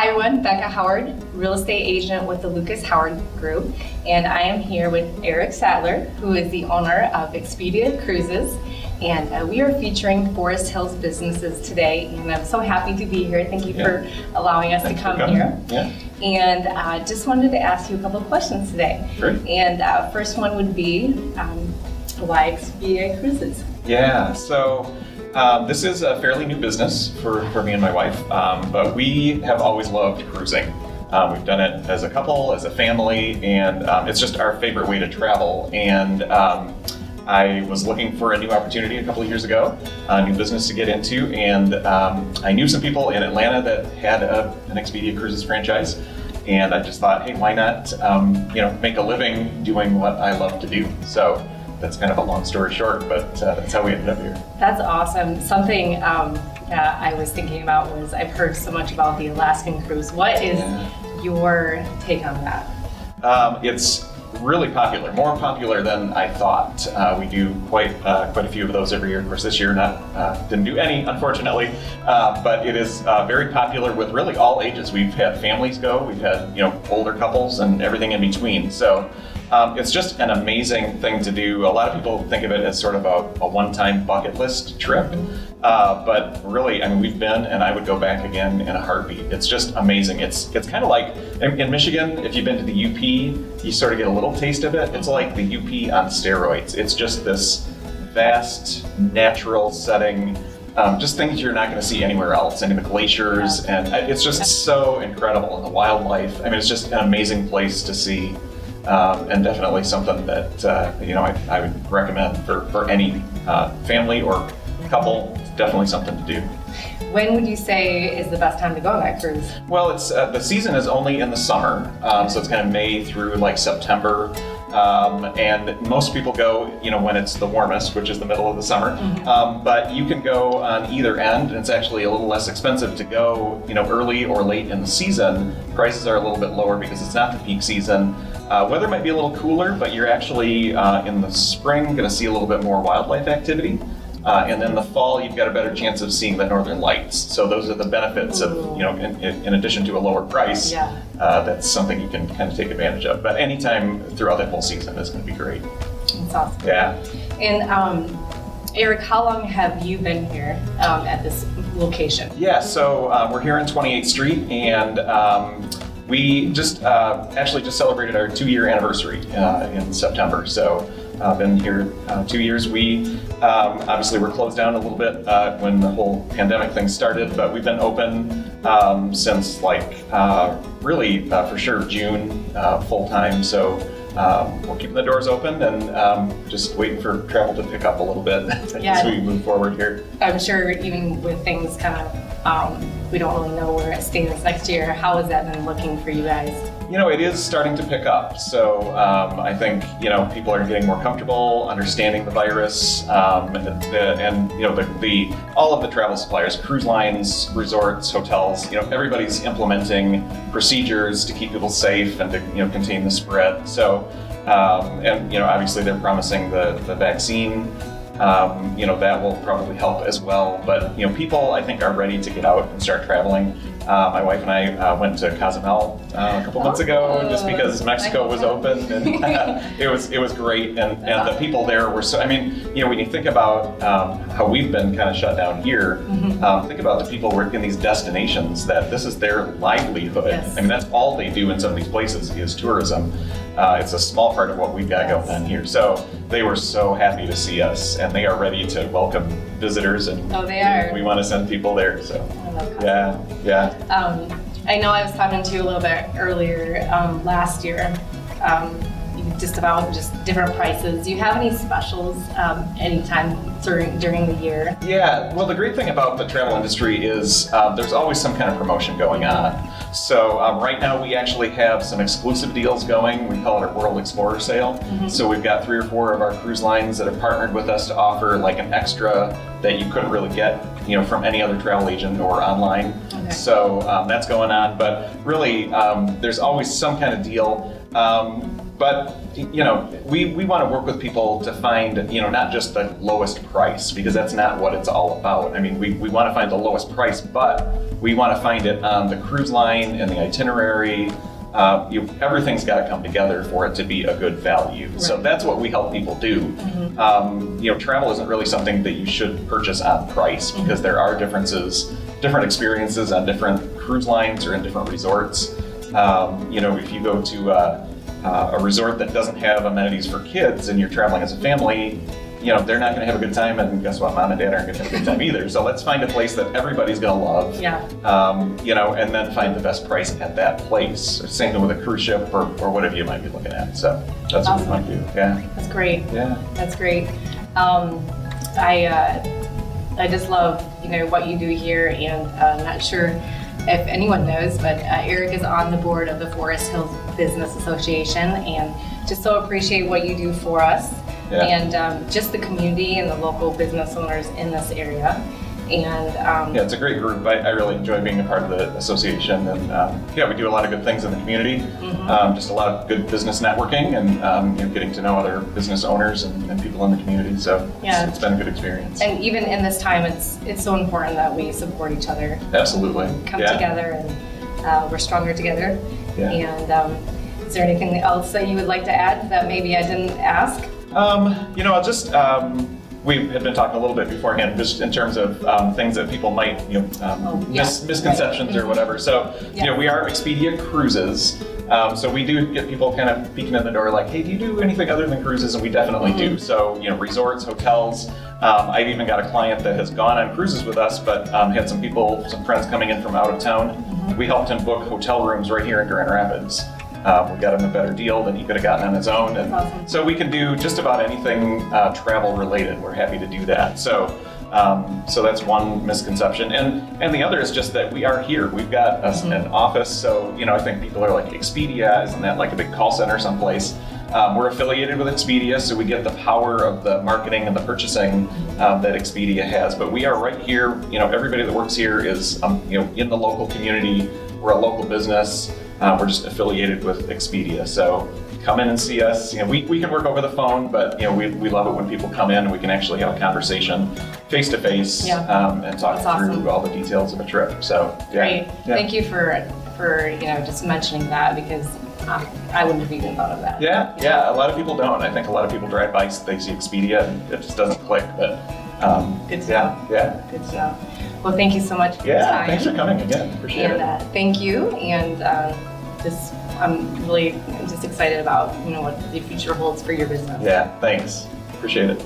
Hi everyone, Becca Howard, real estate agent with the Lucas Howard Group, and I am here with Eric Satler, who is the owner of Expedia Cruises, and we are featuring Forest Hills businesses today, and I'm so happy to be here. Thank you for allowing us to come here. Yeah. And just wanted to ask you a couple of questions today. Great. And first one would be, why Expedia Cruises? Yeah, so this is a fairly new business for me and my wife, but we have always loved cruising. We've done it as a couple, as a family, and it's just our favorite way to travel. And I was looking for a new opportunity a couple of years ago, a new business to get into, and I knew some people in Atlanta that had an Expedia Cruises franchise, and I just thought, hey, why not make a living doing what I love to do? So that's kind of a long story short, but that's how we ended up here. That's awesome. Something I was thinking about was I've heard so much about the Alaskan cruise. What is your take on that? It's really popular, more popular than I thought. We do quite a few of those every year. Of course, this year didn't do any, unfortunately, but it is very popular with really all ages. We've had families go, we've had older couples, and everything in between. So it's just an amazing thing to do. A lot of people think of it as sort of a one-time bucket list trip, but really, I mean, we've been, and I would go back again in a heartbeat. It's just amazing. It's kind of like in Michigan, if you've been to the UP, you sort of get a little taste of it. It's like the UP on steroids. It's just this vast, natural setting, just things you're not going to see anywhere else. And the glaciers, and it's just so incredible. And the wildlife. I mean, it's just an amazing place to see. And definitely something that I would recommend for any family or couple. Definitely something to do. When would you say is the best time to go on that cruise? Well, it's the season is only in the summer, so it's kind of May through like September, and most people go when it's the warmest, which is the middle of the summer. But you can go on either end, and it's actually a little less expensive to go early or late in the season. Prices are a little bit lower because it's not the peak season. Weather might be a little cooler, but you're actually in the spring going to see a little bit more wildlife activity. And then the fall, you've got a better chance of seeing the northern lights. So those are the benefits of, in addition to a lower price, that's something you can kind of take advantage of. But anytime throughout that whole season is going to be great. That's awesome. Yeah. And Eric, how long have you been here at this location? Yeah, so we're here on 28th Street, and we just actually just celebrated our 2-year anniversary in September. So been here 2 years. We obviously were closed down a little bit when the whole pandemic thing started, but we've been open since really for sure June full time. So we're keeping the doors open and just waiting for travel to pick up a little bit as we move forward here. I'm sure even with things kind of we don't really know where it stands next year. How has that been looking for you guys? It is starting to pick up. So I think people are getting more comfortable understanding the virus, and all of the travel suppliers, cruise lines, resorts, hotels. Everybody's implementing procedures to keep people safe and to contain the spread. So and obviously they're promising the vaccine. That will probably help as well. But people I think are ready to get out and start traveling. My wife and I went to Cozumel a couple months ago just because Mexico was open, and it was great. And the people there were so. I mean, when you think about how we've been kind of shut down here, think about the people who are in these destinations that this is their livelihood. Yes. I mean, that's all they do in some of these places is tourism. It's a small part of what we've got going on here. So they were so happy to see us, and they are ready to welcome visitors. And they are. We want to send people there. So I love Cozumel. yeah. I know I was talking to you a little bit earlier last year, just about different prices. Do you have any specials anytime during the year? Yeah, well, the great thing about the travel industry is there's always some kind of promotion going on. So right now we actually have some exclusive deals going. We call it our World Explorer Sale. So we've got 3 or 4 of our cruise lines that have partnered with us to offer like an extra that you couldn't really get from any other travel agent or online. Okay. So that's going on. But really, there's always some kind of deal. But we want to work with people to find, not just the lowest price, because that's not what it's all about. I mean, we want to find the lowest price, but we want to find it on the cruise line and the itinerary. Everything's got to come together for it to be a good value. Right. So that's what we help people do. Mm-hmm. Travel isn't really something that you should purchase on price, because there are different experiences on different cruise lines or in different resorts. If you go to a resort that doesn't have amenities for kids and you're traveling as a family, they're not going to have a good time, and guess what? Mom and dad aren't going to have a good time either. So let's find a place that everybody's going to love. Yeah. And then find the best price at that place. Same thing with a cruise ship or whatever you might be looking at. So that's awesome. What we might do. Yeah. That's great. Yeah. That's great. I just love what you do here, and I'm not sure if anyone knows, but Eric is on the board of the Forest Hills Business Association, and just so appreciate what you do for us. Yeah. And just the community and the local business owners in this area. And it's a great group. I really enjoy being a part of the association, and we do a lot of good things in the community. Mm-hmm. Just a lot of good business networking, and getting to know other business owners and people in the community. So it's been a good experience. And even in this time, it's so important that we support each other. Absolutely. Come together, and we're stronger together. Yeah. And is there anything else that you would like to add that maybe I didn't ask? I'll just, we had been talking a little bit beforehand, just in terms of things that people might, misconceptions or whatever. So, we are Expedia Cruises. So we do get people kind of peeking in the door like, hey, do you do anything other than cruises? And we definitely do. So, resorts, hotels. I've even got a client that has gone on cruises with us, but had some friends coming in from out of town. Mm-hmm. We helped him book hotel rooms right here in Grand Rapids. We got him a better deal than he could have gotten on his own. And awesome. So we can do just about anything travel related. We're happy to do that. So that's one misconception. And the other is just that we are here. We've got an office. So, I think people are like, Expedia, isn't that like a big call center someplace? We're affiliated with Expedia, so we get the power of the marketing and the purchasing that Expedia has. But we are right here. Everybody that works here is, in the local community. We're a local business. We're just affiliated with Expedia. So come in and see us. We can work over the phone, but we love it when people come in and we can actually have a conversation face to face and talk through all the details of a trip. So great. Thank you for just mentioning that, because I wouldn't have even thought of that. Yeah. A lot of people don't. I think a lot of people drive by, they see Expedia, and it just doesn't click. But good stuff. Yeah. Good stuff. Well, thank you so much for your time. Thanks for coming again. Appreciate it. Thank you. And I'm really just excited about what the future holds for your business. Yeah, thanks. Appreciate it.